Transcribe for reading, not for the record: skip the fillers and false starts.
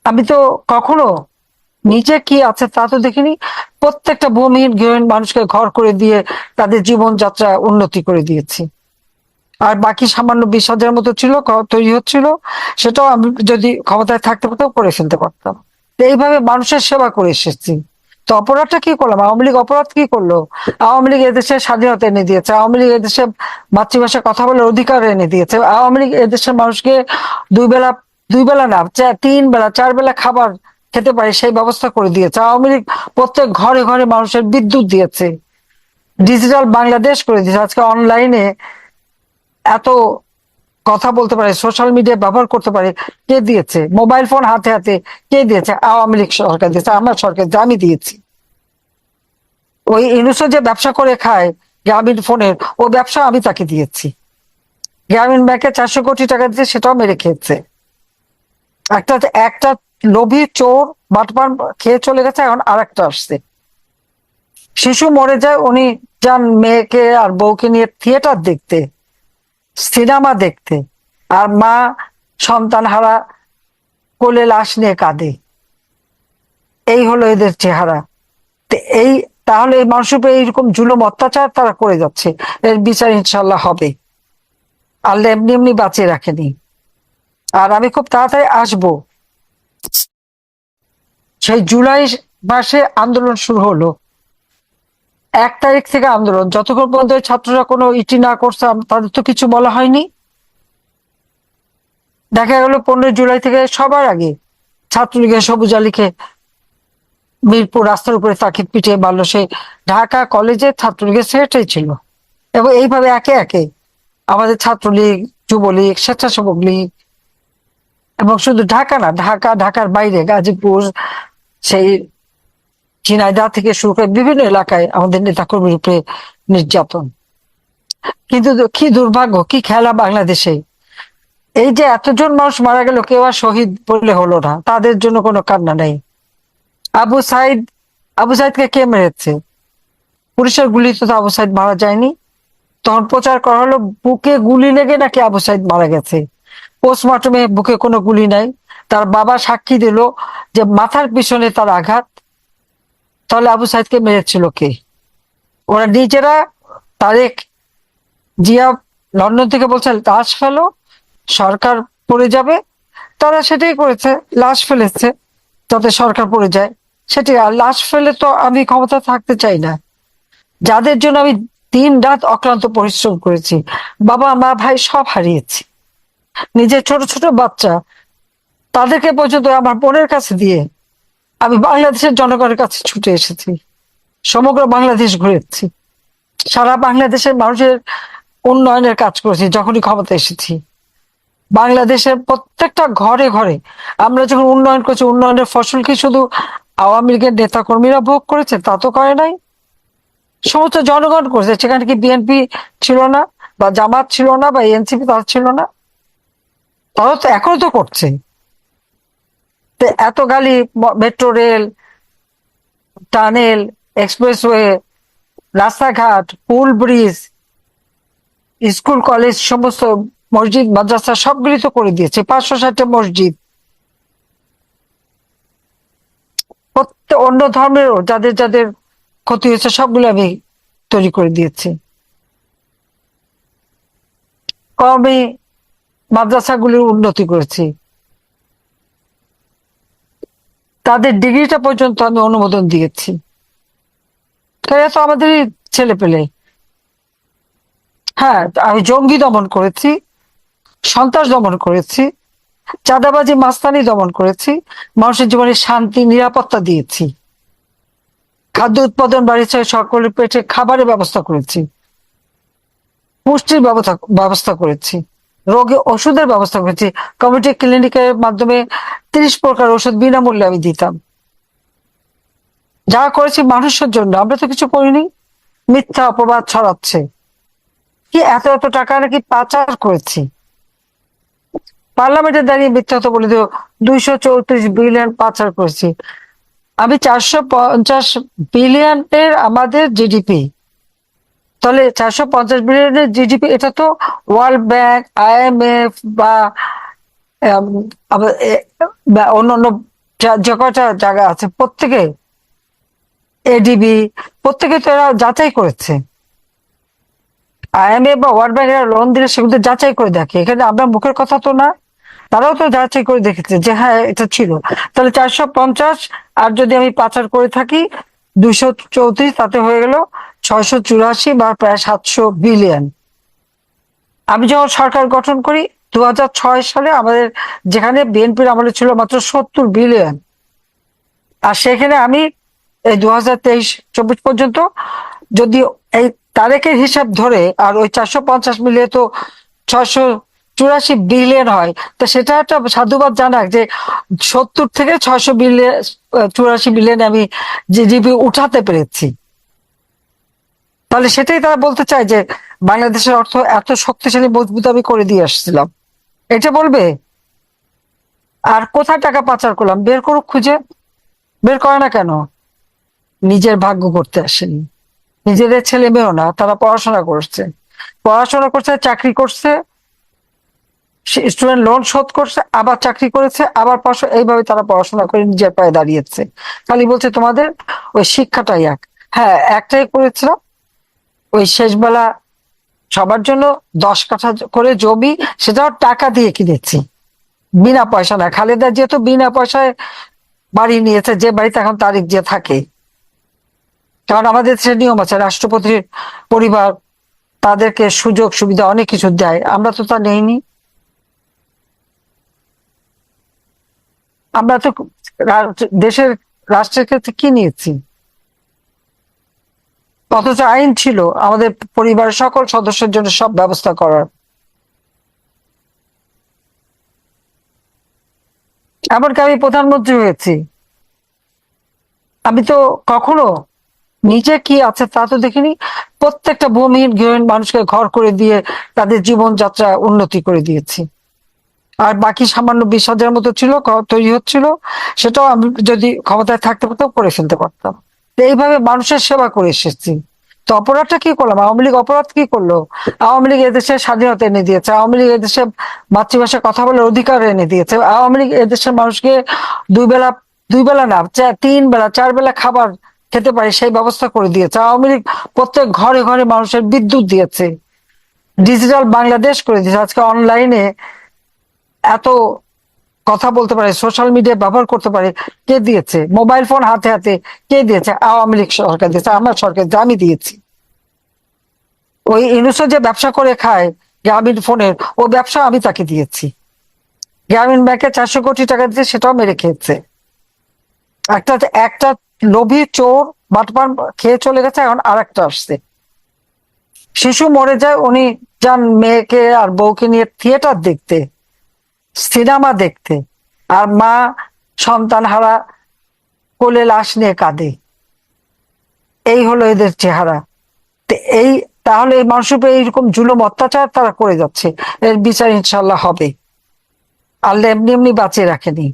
আমি তো কখনো নিচে কি আছে তা তো দেখিনি। প্রত্যেকটা ভূমিহীন গৃহহীন মানুষকে ঘর করে দিয়ে তাদের জীবনযাত্রা উন্নতি করে দিয়েছি। আর বাকি সামান্য 20,000 মতো ছিল তৈরি হচ্ছিল, সেটাও আমি যদি ক্ষমতায় থাকতে পারতাম করে ফেলতে পারতাম। তো এইভাবে মানুষের সেবা করে এসেছি। তো অপরাধটা কি করলাম? আওয়ামী লীগ অপরাধ কি করলো? আওয়ামী লীগ এদেশে স্বাধীনতা এনে দিয়েছে, আওয়ামী লীগ এদেশে মাতৃভাষায় কথা বলার অধিকার এনে দিয়েছে, আওয়ামী লীগ এদেশের মানুষকে দুই বেলা, দুই বেলা না, 3 বেলা 4 বেলা খাবার খেতে পারে সেই ব্যবস্থা করে দিয়েছে। আওয়ামী লীগ প্রত্যেক ঘরে ঘরে মানুষের বিদ্যুৎ দিয়েছে, ডিজিটাল বাংলাদেশ করে দিয়েছে। আজকে অনলাইনে এত কথা বলতে পারে, সোশ্যাল মিডিয়া ব্যবহার করতে পারে, কে দিয়েছে? মোবাইল ফোন হাতে হাতে কে দিয়েছে? আওয়ামী লীগ সরকার দিয়েছে, আমার সরকার, আমি দিয়েছি। ওই ইউনুসও যে ব্যবসা করে খায় গ্রামীণ ফোনের, ও ব্যবসা আমি তাকে দিয়েছি। গ্রামীণ ব্যাংকে 400 কোটি টাকা দিয়েছে, সেটাও মেরে খেয়েছে। একটা একটা লোভী চোর বাটপার খেয়ে চলে গেছে, এখন আর একটা আসছে। শিশু মরে যায়, উনি যান মেয়েকে আর বউকে নিয়ে থিয়েটার দেখতে, সিনেমা দেখতে, আর মা সন্তান হারা কোলে লাশ নিয়ে কাঁদে। এই হলো এদের চেহারা। এই, তাহলে এই মানুষের উপরে এইরকম জুলুম অত্যাচার তারা করে যাচ্ছে, এর বিচার ইনশাল্লাহ হবে। আল্লাহ এমনি এমনি বাঁচিয়ে রাখেনি। আর আমি খুব তাড়াতাড়ি আসবো। সেই জুলাই মাসে আন্দোলন শুরু হলো, 1 তারিখ থেকে আন্দোলন, যতক্ষণ পর্যন্ত ছাত্ররা কোনো ইটি না করছে তাদের তো কিছু বলা হয়নি। দেখা গেল 15 জুলাই থেকে সবার আগে ছাত্রলীগের সবুজ আলীকে মিরপুর রাস্তার উপরে তাকে পিটিয়ে মারলো। সে ঢাকা কলেজে ছাত্রলীগের সেক্রেটারি ছিল। এবং এইভাবে একে একে আমাদের ছাত্রলীগ, যুবলীগ, স্বেচ্ছাসেবক লীগ, এবং শুধু ঢাকা না, ঢাকার বাইরে গাজীপুর, সেই ঝিনাইদহ থেকে শুরু করে বিভিন্ন এলাকায় আমাদের নেতাকর্মীর উপরে নির্যাতন। কিন্তু কি দুর্ভাগ্য, কি খেলা বাংলাদেশে! এই যে এতজন মানুষ মারা গেল, কেউ আর শহীদ বলে হলো না, তাদের জন্য কোনো কান্না নেই। আবু সাইদ, আবু সাইদকে কে মেরেছে? পুলিশের গুলিতে তো আবু সাইদ মারা যায়নি। তখন প্রচার করা হলো বুকে গুলি লেগে নাকি আবু সাইদ মারা গেছে। পোস্টমর্টমে বুকে কোনো গুলি নাই। তার বাবা সাক্ষী দিল যে মাথার পিছনে তার আঘাত। তাহলে আবু সাইদকে মেরেছিল কে? ওরা নিজেরা, তারেক জিয়া লন্ডন থেকে বলছে লাশ ফেলো, সরকার পড়ে যাবে, তারা সেটাই করেছে, লাশ ফেলেছে যাতে সরকার পড়ে যায়। সেটি, আর লাশ ফেলে তো আমি ক্ষমতা থাকতে চাই না। যাদের জন্য আমি দিন রাত অক্লান্ত পরিশ্রম করেছি, বাবা মা ভাই সব হারিয়েছি, নিজের ছোট ছোট বাচ্চা, তাদেরকে পর্যন্ত আমার বোনের কাছে দিয়ে আমি বাংলাদেশের জনগণের কাছে ছুটে এসেছি। সমগ্র বাংলাদেশ ঘুরেছি, সারা বাংলাদেশের মানুষের উন্নয়নের কাজ করেছি। যখনই ক্ষমতা এসেছি, বাংলাদেশের প্রত্যেকটা ঘরে ঘরে আমরা যখন উন্নয়ন করছি, উন্নয়নের ফসল কি শুধু আওয়ামী লীগের নেতা কর্মীরা ভোগ করেছে? তা তো করে নাই, সমস্ত জনগণ করেছে। সেখানে কি বিএনপি ছিল না, বা জামাত ছিল না, বা এনসিপি তারা ছিল না? তারা তো এখনো তো করছে। তো এত গালি, মেট্রো রেল, টানেল, এক্সপ্রেসওয়ে, রাস্তাঘাট, পুল, ব্রিজ, স্কুল কলেজ, সমস্ত মসজিদ মাদ্রাসা সবগুলি তো করে দিয়েছে। 560টা মসজিদ, প্রত্যেক অন্য ধর্মেরও যাদের যাদের ক্ষতি হয়েছে সবগুলো আমি তৈরি করে দিয়েছি। কমই মাদ্রাসাগুলির উন্নতি করেছি, তাদের ডিগ্রিটা পর্যন্ত আমি অনুমোদন দিয়েছি। এরা তো আমাদেরই ছেলে পেলে। হ্যাঁ, আমি জঙ্গি দমন করেছি, সন্ত্রাস দমন করেছি, চাঁদাবাজি মাস্তানি দমন করেছি, মানুষের জীবনে শান্তি নিরাপত্তা দিয়েছি, খাদ্য উৎপাদন বাড়িয়েছে, সকলের পেটে খাবারের ব্যবস্থা করেছি, পুষ্টির ব্যবস্থা করেছি, রোগে ওষুধের ব্যবস্থা করেছি। কমিউনিটি ক্লিনিকের মাধ্যমে 30 প্রকার ওষুধ বিনামূল্যে আমি দিতাম। যা করেছি মানুষের জন্য, আমরা তো কিছু করিনি। মিথ্যা অপবাদ ছড়াচ্ছে কি এত এত টাকা নাকি পাচার করেছি। পার্লামেন্টে দাঁড়িয়ে মিথ্যা তো বলে দিও 234 বিলিয়ন পাচার করেছি। আমি 450 বিলিয়নের আমাদের জিডিপি, তাহলে 450 বিলিয়নের জিডিপি, এটা তো ওয়ার্ল্ড ব্যাংক, আইএমএফ বা অন্যান্য যে কয়টা জায়গা আছে প্রত্যেকে, এডিবি, প্রত্যেকে তো এরা যাচাই করেছে। IMF বা ওয়ার্ল্ড ব্যাংক এরা লোন দিলে সেগুলো যাচাই করে দেখে। এখানে আমরা মুখের কথা তো না, তারাও তো যাচাই করে দেখেছে যে হ্যাঁ এটা ছিল। তাহলে 450, আর যদি আমি পাচার করে থাকি 234, তাতে হয়ে গেল 684 বা প্রায় 700 বিলিয়ন। আমি যখন সরকার গঠন করি 2006 সালে, আমাদের যেখানে বিএনপির আমলে ছিল মাত্র 70 বিলিয়ন, আর সেখানে আমি এই 2023-24 পর্যন্ত যদি এই তারেকের হিসাব ধরে আর ওই 450 মিলিয়ে তো 684 বিলিয়ন হয়, তো সেটা একটা সাধুবাদ জানাক যে 70 থেকে 600 বিলিয়ন, 84 বিলিয়ন আমি জিডিপি উঠাতে পেরেছি। তাহলে সেটাই তারা বলতে চায় যে বাংলাদেশের অর্থ এত শক্তিশালী মজবুত আমি করে দিয়ে আসছিলাম, এটা বলবে? আর কোথায় টাকা পাচার করলাম বের করুক খুঁজে। বের করে না কেন? নিজের ভাগ্য করতে আসেনি, নিজেদের ছেলে মেয়েও না, তারা পড়াশোনা করছে, চাকরি করছে, স্টুডেন্ট লোন শোধ করছে, আবার চাকরি করেছে, আবার এইভাবে তারা পড়াশোনা করে নিজের পায়ে দাঁড়িয়েছে। খালি বলছে তোমাদের ওই শিক্ষাটাই এক। হ্যাঁ, একটাই করেছিলাম, ওই শেষবেলা সবার জন্য 10 কাঠা করে জমি, সেটাও টাকা দিয়ে কিনেছি, বিনা পয়সা না। খালেদা যেহেতু বিনা পয়সায় বাড়ি নিয়েছে, যে বাড়িতে এখন তারিক যে থাকে, কারণ আমাদের দেশে নিয়ম আছে, রাষ্ট্রপতির পরিবার তাদেরকে সুযোগ সুবিধা অনেক কিছু দেয়, আমরা তো তা নেইনি। আমরা তো দেশের রাষ্ট্রের ক্ষেত্রে কি নিয়েছি? অথচ আইন ছিল আমাদের পরিবারের সকল সদস্যের জন্য সব ব্যবস্থা করার। এমনকি আমি প্রধানমন্ত্রী হয়েছি, আমি তো কখনো নিজে কি আছে তা তো দেখিনি। প্রত্যেকটা ভূমিহীন গৃহহীন মানুষকে ঘর করে দিয়ে তাদের জীবনযাত্রা উন্নতি করে দিয়েছি। আর বাকি সামান্য 20,000 মতো ছিল তৈরি হচ্ছিল, সেটাও আমি যদি ক্ষমতায় থাকতে পারতাম করে ফেলতে পারতাম। তো এইভাবে মানুষের সেবা করে এসেছি। তো অপরাধটা কি করলাম? আওয়ামী লীগ অপরাধ কি করলো? আওয়ামী লীগ এদেশে স্বাধীনতা এনে দিয়েছে, আওয়ামী লীগ এদেশে মাতৃভাষায় কথা বলার অধিকার এনে দিয়েছে, আওয়ামী লীগ এদেশের মানুষকে দুই বেলা, দুই বেলা না, 3 বেলা 4 বেলা খাবার খেতে পারে সেই ব্যবস্থা করে দিয়েছে। আওয়ামী লীগ প্রত্যেক ঘরে ঘরে মানুষের বিদ্যুৎ দিয়েছে, ডিজিটাল বাংলাদেশ করে দিয়েছে। আজকে অনলাইনে এত কথা বলতে পারে, সোশ্যাল মিডিয়া ব্যবহার করতে পারে, কে দিয়েছে? মোবাইল ফোন হাতে হাতে কে দিয়েছে? আওয়ামী লীগ সরকার দিয়েছে, আমার সরকার, আমি দিয়েছি। ওই ইউনুস যে ব্যবসা করে খায় গ্রামীণ ফোনের, ও ব্যবসা আমি তাকে দিয়েছি। গ্রামীণ ব্যাংকে 400 কোটি টাকা দিতে, সেটাও মেরে খেয়েছে। একটা একটা লোভী চোর বাটপার খেয়ে চলে গেছে, এখন আর একটা আসছে। শিশু মরে যায়, উনি যান মেয়েকে আর বউকে নিয়ে থিয়েটার দেখতে, সিনেমা দেখতে, আর মা সন্তান হারা কোলে লাশ নিয়ে কাঁদে। এই হলো এদের চেহারা। এই তাহলে এই মানুষের উপরে এইরকম জুলুম অত্যাচার তারা করে যাচ্ছে, এর বিচার ইনশাল্লাহ হবে। আল্লাহ এমনি এমনি বাঁচিয়ে রাখেনি।